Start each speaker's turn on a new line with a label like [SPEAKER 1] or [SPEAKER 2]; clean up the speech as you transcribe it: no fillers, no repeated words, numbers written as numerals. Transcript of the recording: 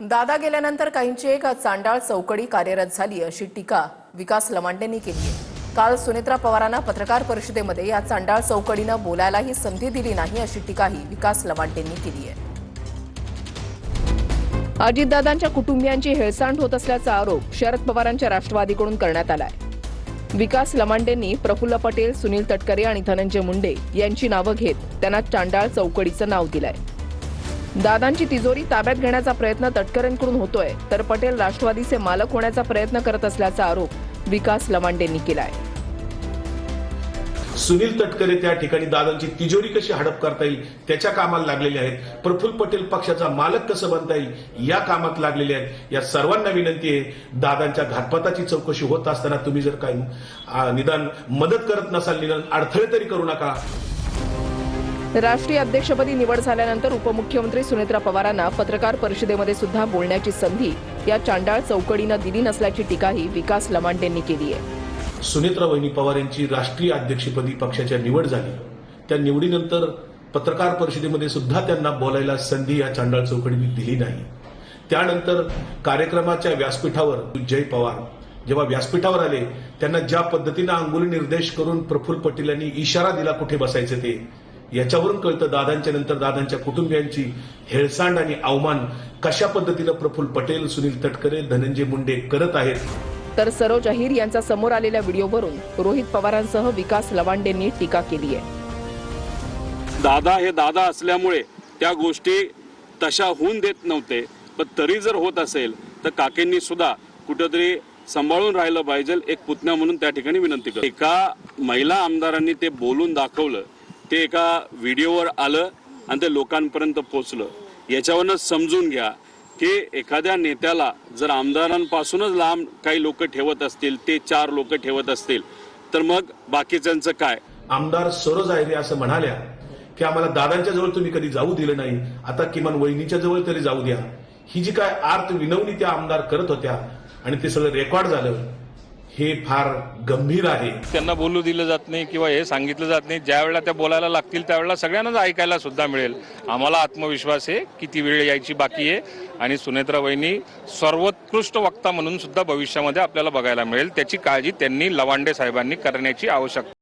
[SPEAKER 1] दादा गेल्यानंतर काहींची एक चांडाळ चौकडी कार्यरत झाली अशी टीका विकास लमांडेंनी केली आहे। काल सुनेत्रा पवारांना पत्रकार परिषदेमध्ये या चांडाळ चौकडीनं बोलायलाही संधी दिली नाही अशी टीकाही विकास लमांडेंनी केली आहे। अजितदादांच्या कुटुंबियांची हेळसांड होत असल्याचा आरोप शरद पवारांच्या राष्ट्रवादीकडून करण्यात आलाय। विकास लमांडेंनी प्रफुल्ल पटेल, सुनील तटकरे आणि धनंजय मुंडे यांची नावं घेत त्यांना चांडाळ चौकडीचं नाव दिलंय। दादांची तिजोरी ताब्यात घेण्याचा प्रयत्न तटकरेंकडून होतोय, तर पटेल राष्ट्रवादीचे मालक होण्याचा प्रयत्न करत असल्याचा आरोप विकास लमांडेंनी केलाय।
[SPEAKER 2] सुनील तटकरे त्या ठिकाणी दादांची तिजोरी कशी हडप करता येईल त्याच्या कामाला लागलेले आहेत। प्रफुल्ल पटेल पक्षाचा मालक कसं बनता येईल या कामात लागलेले आहेत। या सर्वांना विनंती आहे, दादांच्या घातपाताची चौकशी होत असताना तुम्ही जर काही निदान मदत करत नसाल, निदान अडथळे तरी करू नका।
[SPEAKER 1] राष्ट्रीय अध्यक्षपदी निवड झाल्यानंतर उपमुख्यमंत्री सुनेत्रा पवारांना पत्रकार परिषदेमध्ये सुद्धा बोलण्याची संधी या चांडाळ चौकडीनं दिली नसल्याची टीकाही विकास लमांडेंनी केली आहे।
[SPEAKER 2] सुनेत्रा वहिनी पवार यांची राष्ट्रीय अध्यक्षपदी पक्षाच्या निवड झाली, त्या निवडीनंतर पत्रकार परिषदेमध्ये सुद्धा त्यांना बोलायला संधी या चांडाळ चौकडीने दिली नाही। त्यानंतर कार्यक्रमाच्या व्यासपीठावर जय पवार जेव्हा व्यासपीठावर आले, त्यांना ज्या पद्धतीनं अंगुली निर्देश करून प्रफुल्ल पटेल यांनी इशारा दिला कुठे बसायचं ते, याच्यावरून कळतं दादांच्या नंतर दादांच्या कुटुंबियांची हेळसांड आणि अवमान कशा पद्धतीनं प्रफुल्ल पटेल, सुनील तटकरे, धनंजय मुंडे करत आहेत।
[SPEAKER 1] तर सरोज अहिर यांचा समोर आलेल्या व्हिडिओवरून रोहित पवारांसह विकास लमांडेंनी टीका केली आहे।
[SPEAKER 3] दादा हे दादा असल्यामुळे त्या गोष्टी तशा होऊन देत नव्हते, पण तरी जर होत असेल तर काकेंनी सुद्धा कुठेतरी सांभाळून राहिलं पाहिजे। एक पुतण्या म्हणून त्या ठिकाणी विनंती करतो। एका महिला आमदारांनी ते बोलून दाखवलं, ते एका व्हिडिओवर आलं आणि ते लोकांपर्यंत पोहोचलं। याच्यावरनं समजून घ्या की एखाद्या नेत्याला जर आमदारांपासूनच लांब काही लोक ठेवत असतील, ते 4 लोक ठेवत असतील, तर मग बाकीच्यांचं काय।
[SPEAKER 2] आमदार सरोज अहिर असं म्हणाल्या की आम्हाला दादांच्या जवळ तुम्ही कधी जाऊ दिलं नाही, आता किमान वहिनीच्या जवळ तरी जाऊ द्या। ही जी काय आर्त विनवणी त्या आमदार करत होत्या आणि ते सगळं रेकॉर्ड झालं, हे फार गंभीर आहे।
[SPEAKER 4] त्यांना बोलू दिलं जात नाही किंवा हे सांगितलं जात नाही। ज्या वेळेला त्या बोलायला लागतील त्यावेळेला सगळ्यांनाच ऐकायला सुद्धा मिळेल। आम्हाला आत्मविश्वास आहे की ती वेळ यायची बाकी आहे आणि सुनेत्रा वहिनी सर्वोत्कृष्ट वक्ता म्हणून सुद्धा भविष्यामध्ये आपल्याला बघायला मिळेल। त्याची काळजी त्यांनी लवांडे साहेबांनी करण्याची आवश्यकता